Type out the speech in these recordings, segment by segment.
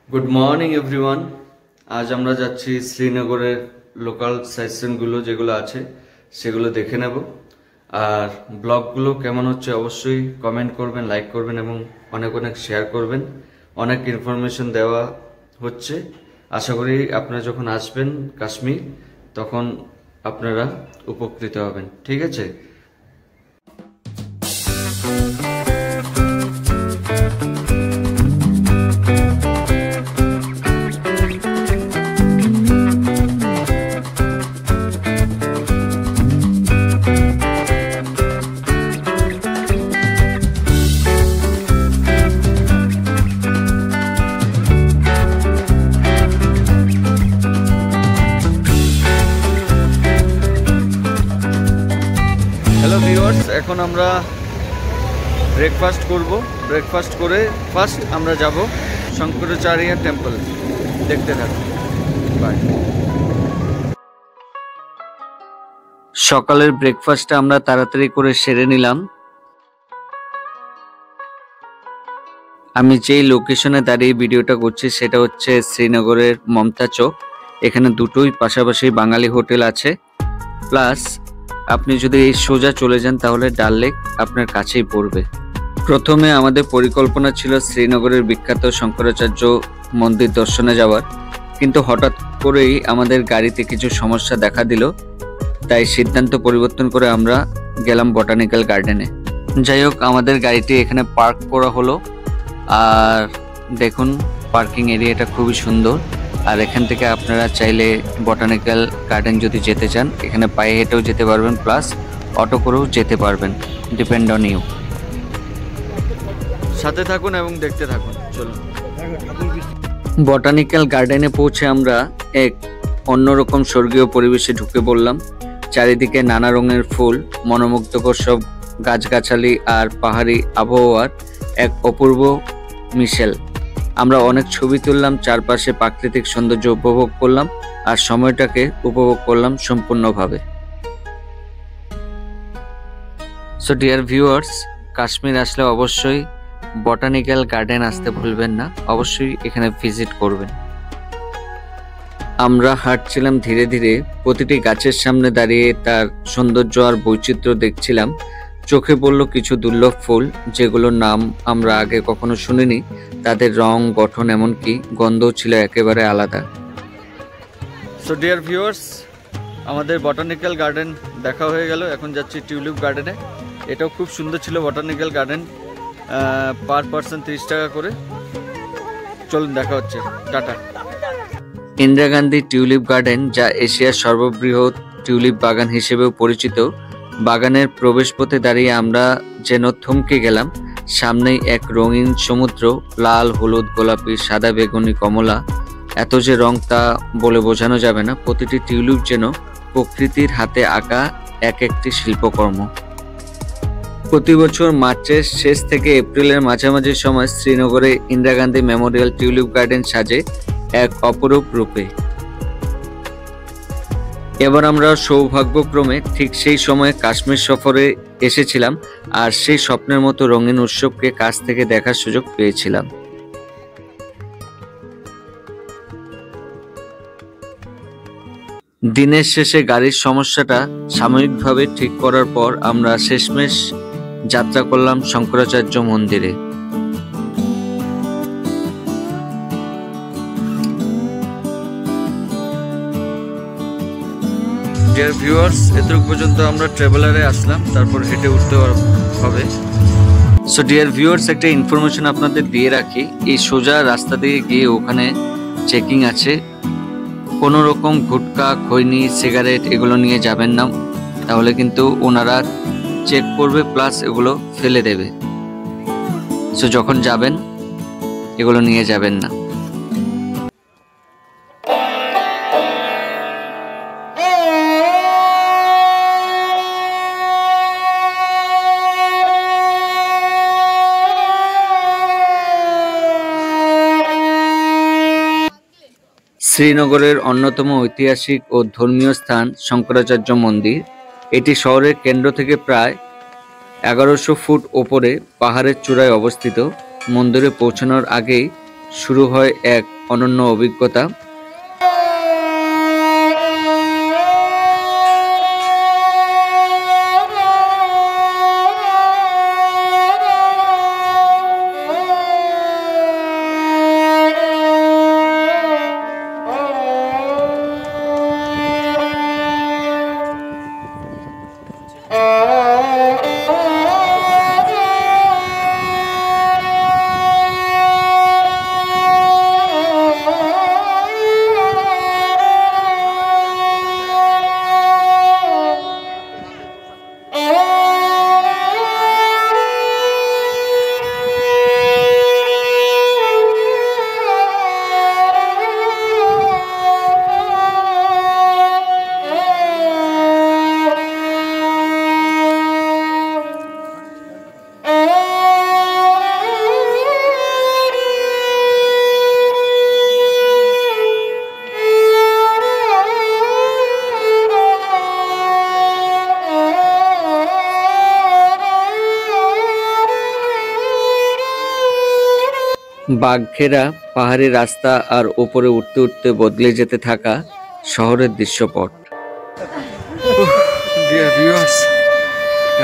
Good morning everyone. আজ আমরা যাচ্ছি শ্রীনগরের লোকাল সাইটসিনগুলো যেগুলো আছে সেগুলো দেখে নেব। আর ব্লগগুলো কেমন হচ্ছে অবশ্যই কমেন্ট করবেন, লাইক করবেন এবং অনেক অনেক শেয়ার করবেন। অনেক ইনফরমেশন দেওয়া হচ্ছে। আশা করি আপনারা যখন আসবেন কাশ্মীর তখন আপনারা উপকৃত হবেন। ঠিক আছে। হ্যালো ভিউয়ার্স, এখন আমরা ব্রেকফাস্ট করব। ব্রেকফাস্ট করে ফার্স্ট আমরা যাব শঙ্করাচার্য টেম্পল। দেখতে থাকুন। বাই। সকালের ব্রেকফাস্টটা আমরা তাড়াতাড়ি করে সেরে নিলাম। আমি যেই লোকেশনে দাঁড়িয়ে ভিডিওটা করছি সেটা হচ্ছে শ্রীনগরের মমতা চৌক। এখানে দুটোই পাশাপাশি বাঙালি হোটেল আছে। প্লাস আপনি যদি এই সোজা চলে যান তাহলে ডাল লেক আপনার কাছেই পড়বে। প্রথমে আমাদের পরিকল্পনা ছিল শ্রীনগরের বিখ্যাত শঙ্করাচার্য মন্দির দর্শনে যাওয়ার, কিন্তু হঠাৎ করেই আমাদের গাড়িতে কিছু সমস্যা দেখা দিল, তাই সিদ্ধান্ত পরিবর্তন করে আমরা গেলাম বটানিক্যাল গার্ডেনে। যাই হোক, আমাদের গাড়িটি এখানে পার্ক করা হলো। আর দেখুন, পার্কিং এরিয়াটা খুবই সুন্দর। আর এখান থেকে আপনারা চাইলে বটানিক্যাল গার্ডেন যদি যেতে চান এখানে পায়ে হেঁটেও যেতে পারবেন, প্লাস অটো করেও যেতে পারবেন, ডিপেন্ড অন ইউ। সাথে থাকুন এবং দেখতে থাকুন। চলুন। বটানিক্যাল গার্ডেনে পৌঁছে আমরা এক অন্যরকম স্বর্গীয় পরিবেশে ঢুকে পড়লাম। চারিদিকে নানা রঙের ফুল, মনোমুগ্ধকর সব গাছগাছালি আর পাহাড়ি আবহাওয়ার এক অপূর্ব মিশেল। আমরা অনেক ছবি তুললাম, চারপাশে প্রাকৃতিক সৌন্দর্য উপভোগ করলাম আর সময়টাকে উপভোগ করলাম সম্পূর্ণভাবে। সো ডিয়ার ভিউয়ার্স, কাশ্মীর আসলে অবশ্যই বটানিক্যাল গার্ডেন আসতে ভুলবেন না, অবশ্যই এখানে ভিজিট করবেন। আমরা হাঁটছিলাম ধীরে ধীরে, প্রতিটি গাছের সামনে দাঁড়িয়ে তার সৌন্দর্য আর বৈচিত্র্য দেখছিলাম। চোখে পড়ল কিছু দুর্লভ ফুল যেগুলোর নাম আমরা আগে কখনো শুনিনি। তাদের রং, গঠন, এমনকি গন্ধও ছিল একেবারে আলাদা। সো ডিয়ার ভিউয়ার্স, আমাদের বটানিক্যাল গার্ডেন দেখা হয়ে গেল। এখন যাচ্ছি টিউলিপ গার্ডেনে। এটাও খুব সুন্দর ছিল বটানিক্যাল গার্ডেন। পার পার্সন 30 টাকা করে। চলুন, দেখা হচ্ছে। Tata. Indira Gandhi tulip garden, যা এশিয়ার সর্ববৃহৎ টিউলিপ বাগান হিসেবেও পরিচিত, বাগানের প্রবেশপথে দাঁড়িয়ে আমরা যেন থমকে গেলাম। সামনেই এক রঙিন সমুদ্র, লাল, হলুদ, গোলাপি, সাদা, বেগুনি, কমলা। এত যে রং তা বলে বোঝানো যাবে না। প্রতিটি টিউলিপ যেন প্রকৃতির হাতে আঁকা এক একটি শিল্পকর্ম। প্রতি বছর মার্চের শেষ থেকে এপ্রিলের মাঝামাঝি সময় শ্রীনগরে Indira Gandhi Memorial tulip garden সাজে এক অপরূপ রূপে। এবার আমরা সৌভাগ্যক্রমে ঠিক সেই সময়ে কাশ্মীর সফরে এসেছিলাম আর সেই স্বপ্নের মতো রঙিন উৎসবকে কাছ থেকে দেখার সুযোগ পেয়েছিলাম। দিনের শেষে গাড়ির সমস্যাটা সাময়িকভাবে ঠিক করার পর আমরা শেষমেশ যাত্রা করলাম শঙ্করাচার্য মন্দিরে। ডিয়ার ভিউয়ার্স, এতটুকু পর্যন্ত আমরা ট্রাভেলারে আসলাম, তারপর হেঁটে উঠতে হবে। সো ডিয়ার ভিউয়ার্স, একটা ইনফরমেশন আপনাদের দিয়ে রাখি। এই সোজা রাস্তা দিয়ে গিয়ে ওখানে চেকিং আছে। কোনো রকম গুটকা, খৈনি, সিগারেট এগুলো নিয়ে যাবেন না, তাহলে কিন্তু ওনারা চেক করবে প্লাস এগুলো ফেলে দেবে। সো যখন যাবেন এগুলো নিয়ে যাবেন না। শ্রীনগরের অন্যতম ঐতিহাসিক ও ধর্মীয় স্থান শঙ্করাচার্য মন্দির। এটি শহরের কেন্দ্র থেকে প্রায় 1100 ফুট ওপরে পাহাড়ের চূড়ায় অবস্থিত। মন্দিরে পৌঁছানোর আগেই শুরু হয় এক অনন্য অভিজ্ঞতা। বাঘেরা পাহাড়ি রাস্তা আর উপরে উঠতে উঠতে বদলে যেতে থাকা শহরের দৃশ্যপট।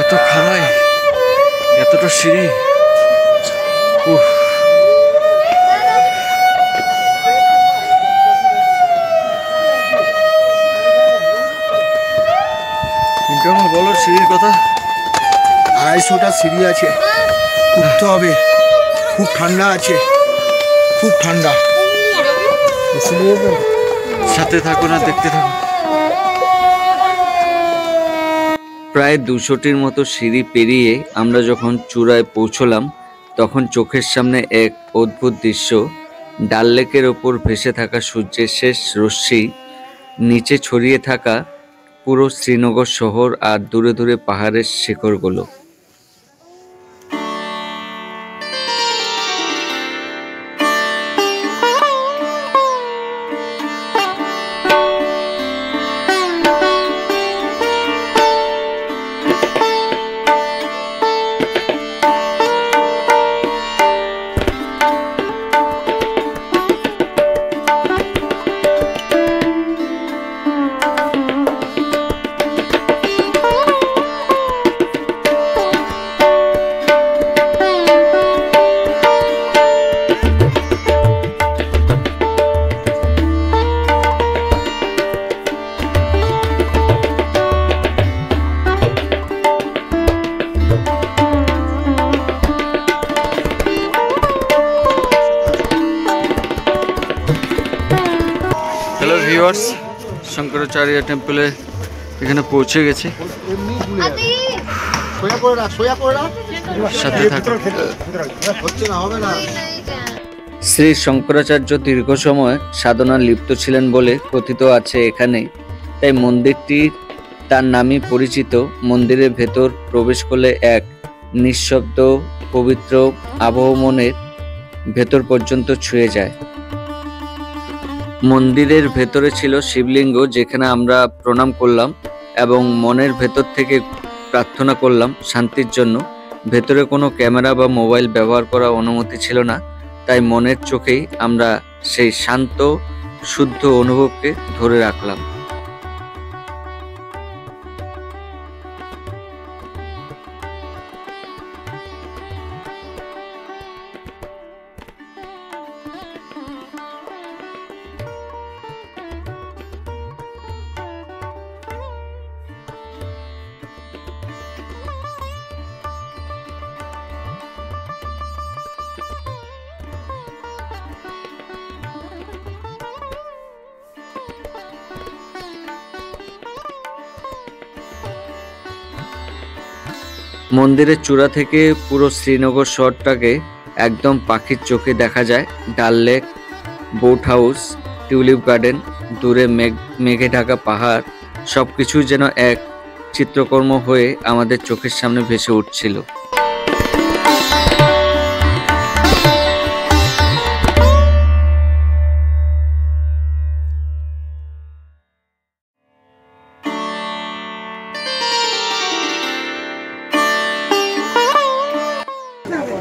এত খাড়াই, এতটা সিঁড়ি, বলো সিঁড়ির কথা। 250টা সিঁড়ি আছে, উঠতে হবে। খুব ঠান্ডা আছে, খুব ঠান্ডা। সাথে থাকো না, দেখতে থাকো। প্রায় 200টির মতো সিঁড়ি পেরিয়ে আমরা যখন চূড়ায় পৌঁছলাম তখন চোখের সামনে এক অদ্ভুত দৃশ্য। ডাল লেকের ওপর ভেসে থাকা সূর্যের শেষ রশ্মি, নিচে ছড়িয়ে থাকা পুরো শ্রীনগর শহর আর দূরে দূরে পাহাড়ের শিখরগুলো। হ্যালো ভিউয়ার্স, শঙ্করাচার্য টেম্পলে এখানে পৌঁছে গেছি। সাথে শ্রী শঙ্করাচার্য দীর্ঘ সময় সাধনা লিপ্ত ছিলেন বলে কথিত আছে এখানে, তাই মন্দিরটি তার নামই পরিচিত। মন্দিরের ভেতর প্রবেশ করলে এক নিঃশব্দ পবিত্র আবহ মনের ভেতর পর্যন্ত ছুঁয়ে যায়। মন্দিরের ভেতরে ছিল শিবলিঙ্গ, যেখানে আমরা প্রণাম করলাম এবং মনের ভেতর থেকে প্রার্থনা করলাম শান্তির জন্য। ভেতরে কোনো ক্যামেরা বা মোবাইল ব্যবহার করার অনুমতি ছিল না, তাই মনের চোখেই আমরা সেই শান্ত শুদ্ধ অনুভবকে ধরে রাখলাম। মন্দিরের চূড়া থেকে পুরো শ্রীনগর শহরটাকে একদম পাখির চোখে দেখা যায়। ডাল lake, boat house, tulip garden, দূরে মেঘে ঢাকা পাহাড়, সবকিছুই যেন এক চিত্রকর্ম হয়ে আমাদের চোখের সামনে ভেসে উঠছিল।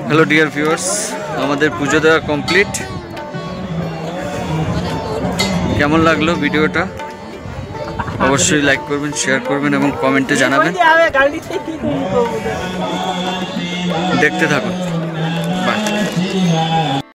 হ্যালো ডিয়ার ভিউয়ার্স, আমাদের পুজো দেওয়া কমপ্লিট। কেমন লাগলো ভিডিওটা অবশ্যই লাইক করবেন, শেয়ার করবেন এবং কমেন্টে জানাবেন। দেখতে থাকুন। বাই।